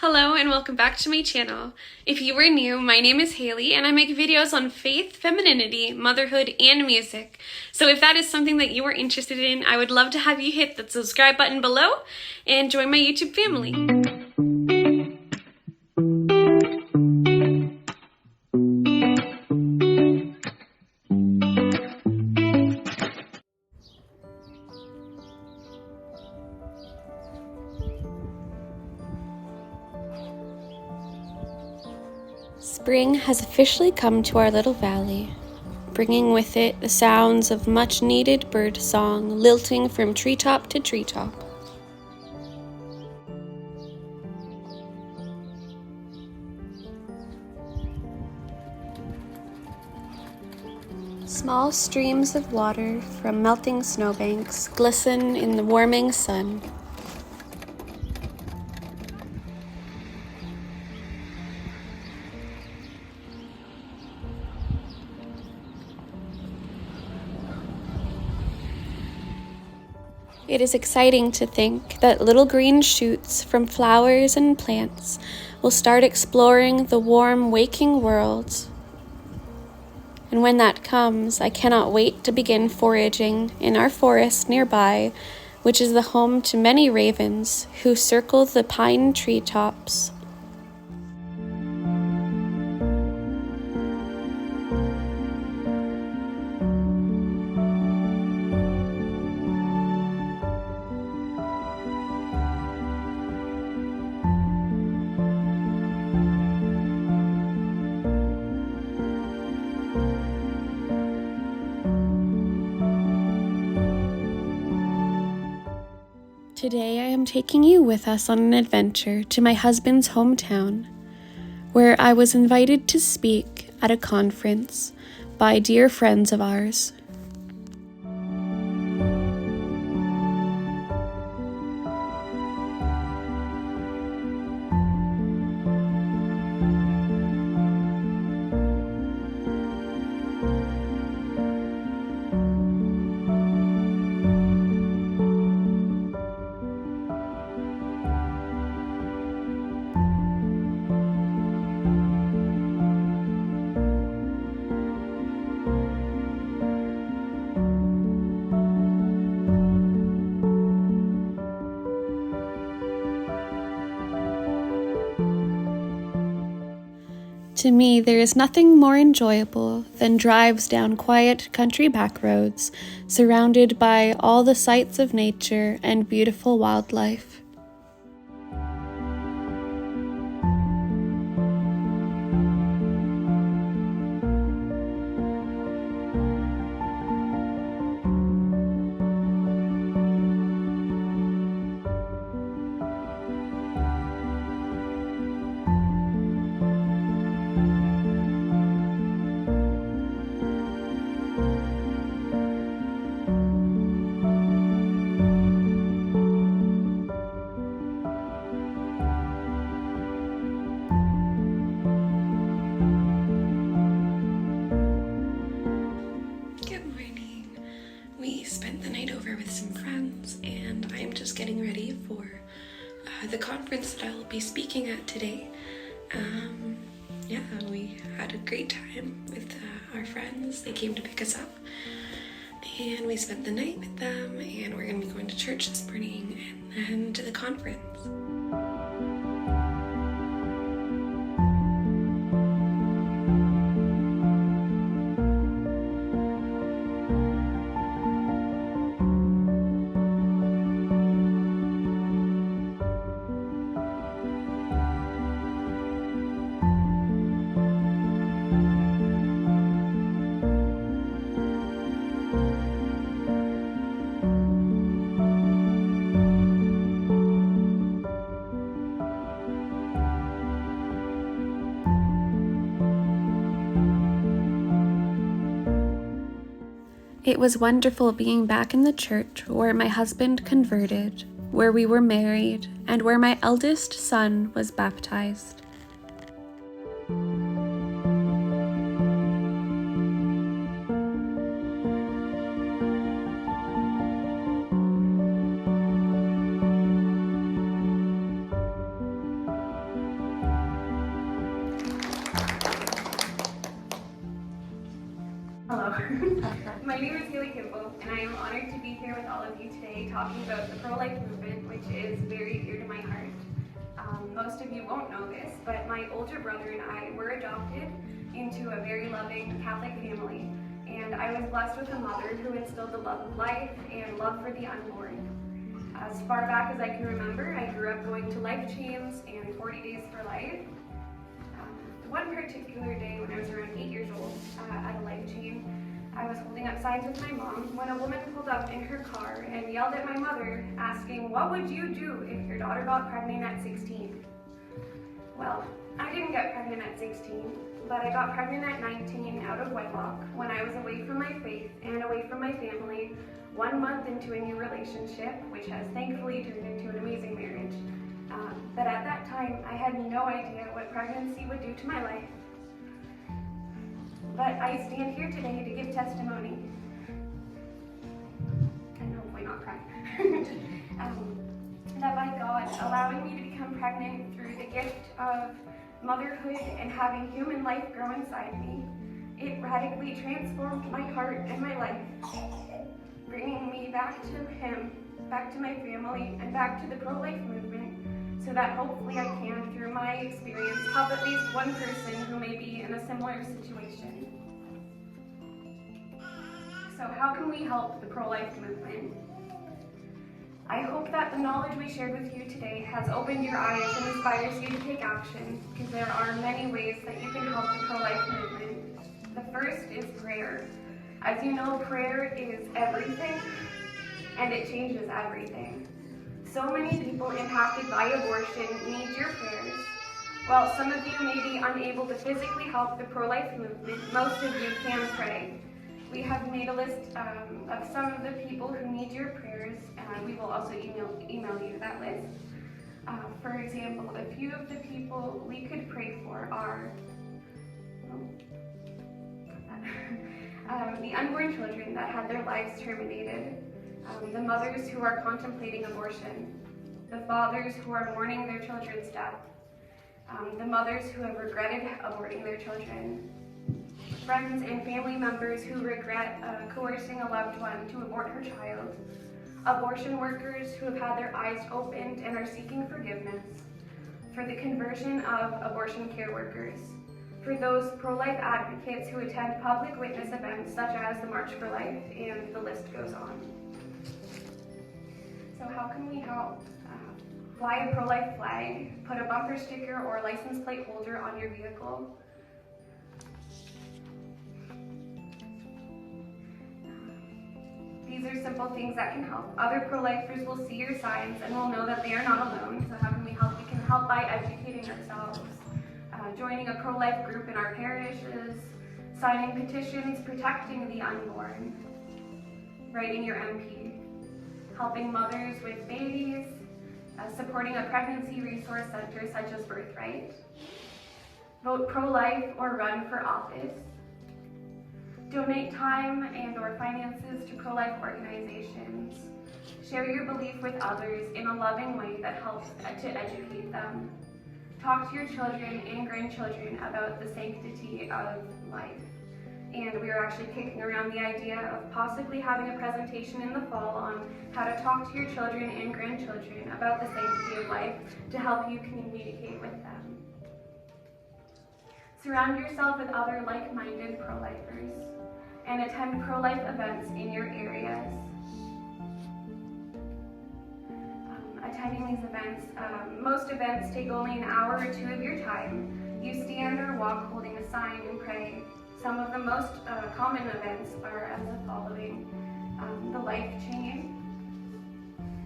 Hello and welcome back to my channel. If you are new, my name is Haley and I make videos on faith, femininity, motherhood, and music. So if that is something that you are interested in, I would love to have you hit the subscribe button below and join my YouTube family. Spring has officially come to our little valley, bringing with it the sounds of much-needed bird song lilting from treetop to treetop. Small streams of water from melting snowbanks glisten in the warming sun. It is exciting to think that little green shoots from flowers and plants will start exploring the warm, waking world. And when that comes, I cannot wait to begin foraging in our forest nearby, which is the home to many ravens who circle the pine treetops. Today I am taking you with us on an adventure to my husband's hometown, where I was invited to speak at a conference by dear friends of ours. To me, there is nothing more enjoyable than drives down quiet country back roads, surrounded by all the sights of nature and beautiful wildlife. We spent the night over with some friends, and I'm just getting ready for the conference that I'll be speaking at today. We had a great time with our friends. They came to pick us up, and we spent the night with them, and we're going to be going to church this morning and then to the conference. It was wonderful being back in the church where my husband converted, where we were married, and where my eldest son was baptized. My name is Haley Kimball, and I am honored to be here with all of you today talking about the pro-life movement, which is very dear to my heart. Most of you won't know this, but my older brother and I were adopted into a very loving Catholic family, and I was blessed with a mother who instilled the love of life and love for the unborn. As far back as I can remember, I grew up going to life chains and 40 Days for Life. One particular day when I was around 8 years old at a life chain, I was holding up signs with my mom when a woman pulled up in her car and yelled at my mother, asking, "What would you do if your daughter got pregnant at 16? Well, I didn't get pregnant at 16, but I got pregnant at 19 out of wedlock when I was away from my faith and away from my family, 1 month into a new relationship, which has thankfully turned into an amazing marriage. But at that time, I had no idea what pregnancy would do to my life. But I stand here today to give testimony, and hopefully not cry, that by God allowing me to become pregnant through the gift of motherhood and having human life grow inside me, it radically transformed my heart and my life, bringing me back to Him, back to my family, and back to the pro-life movement, so that hopefully I can, through my experience, help at least one person who may be in a similar situation. So how can we help the pro-life movement? I hope that the knowledge we shared with you today has opened your eyes and inspires you to take action, because there are many ways that you can help the pro-life movement. The first is prayer. As you know, prayer is everything, and it changes everything. So many people impacted by abortion need your prayers. While some of you may be unable to physically help the pro-life movement, most of you can pray. We have made a list of some of the people who need your prayers, and we will also email you that list. For example, a few of the people we could pray for are the unborn children that had their lives terminated, the mothers who are contemplating abortion, the fathers who are mourning their children's death, the mothers who have regretted aborting their children, friends and family members who regret coercing a loved one to abort her child, abortion workers who have had their eyes opened and are seeking forgiveness, for the conversion of abortion care workers, for those pro-life advocates who attend public witness events such as the March for Life, and the list goes on. So how can we help? Fly a pro-life flag, put a bumper sticker or license plate holder on your vehicle. These are simple things that can help. Other pro-lifers will see your signs and will know that they are not alone. So how can we help? We can help by educating ourselves, joining a pro-life group in our parishes, signing petitions protecting the unborn, writing your MP, helping mothers with babies, supporting a pregnancy resource center such as Birthright, vote pro-life or run for office, donate time and or finances to pro-life organizations, share your belief with others in a loving way that helps to educate them, talk to your children and grandchildren about the sanctity of life. And we are actually kicking around the idea of possibly having a presentation in the fall on how to talk to your children and grandchildren about the sanctity of life to help you communicate with them. Surround yourself with other like-minded pro-lifers and attend pro-life events in your areas. Attending these events, most events take only an hour or two of your time. You stand or walk holding a sign and pray. Some of the most common events are as the following. The life chain,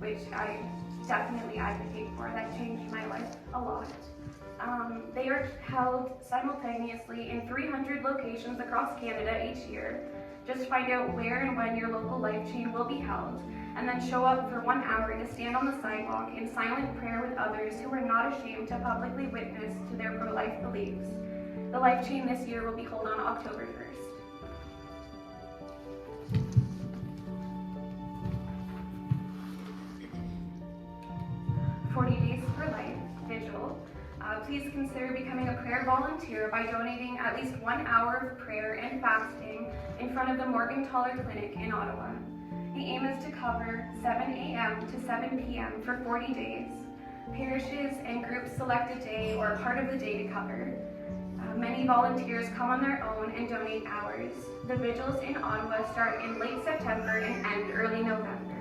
which I definitely advocate for. That changed my life a lot. They are held simultaneously in 300 locations across Canada each year. Just find out where and when your local life chain will be held, and then show up for 1 hour to stand on the sidewalk in silent prayer with others who are not ashamed to publicly witness to their pro-life beliefs. The life chain this year will be held on October 1st. 40 Days for Life vigil. please consider becoming a prayer volunteer by donating at least 1 hour of prayer and fasting in front of the Morgentaler Clinic in Ottawa. The aim is to cover 7 a.m. to 7 p.m. for 40 days. Parishes and groups select a day or a part of the day to cover. Many volunteers come on their own and donate hours. The vigils in Ottawa start in late September and end early November.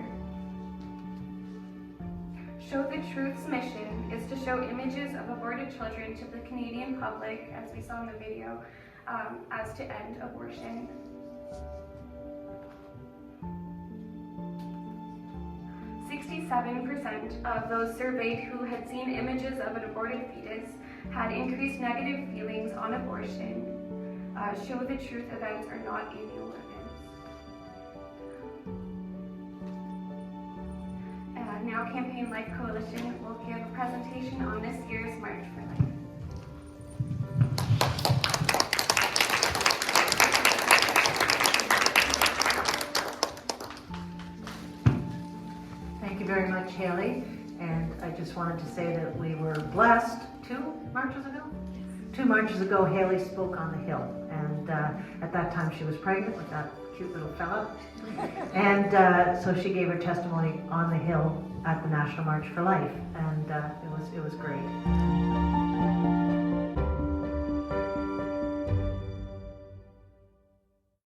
Show the Truth's mission is to show images of aborted children to the Canadian public, as we saw in the video, as to end abortion. "67% of those surveyed who had seen images of an aborted fetus had increased negative feelings on abortion. Show the Truth events are not annual events." Now Campaign Life Coalition will give a presentation on this year's March for Life. Thank you very much, Haley. And I just wanted to say that we were blessed 2 marches ago? 2 marches ago, Haley spoke on the Hill. And at that time she was pregnant with that cute little fella. And so she gave her testimony on the Hill at the National March for Life. And it was great.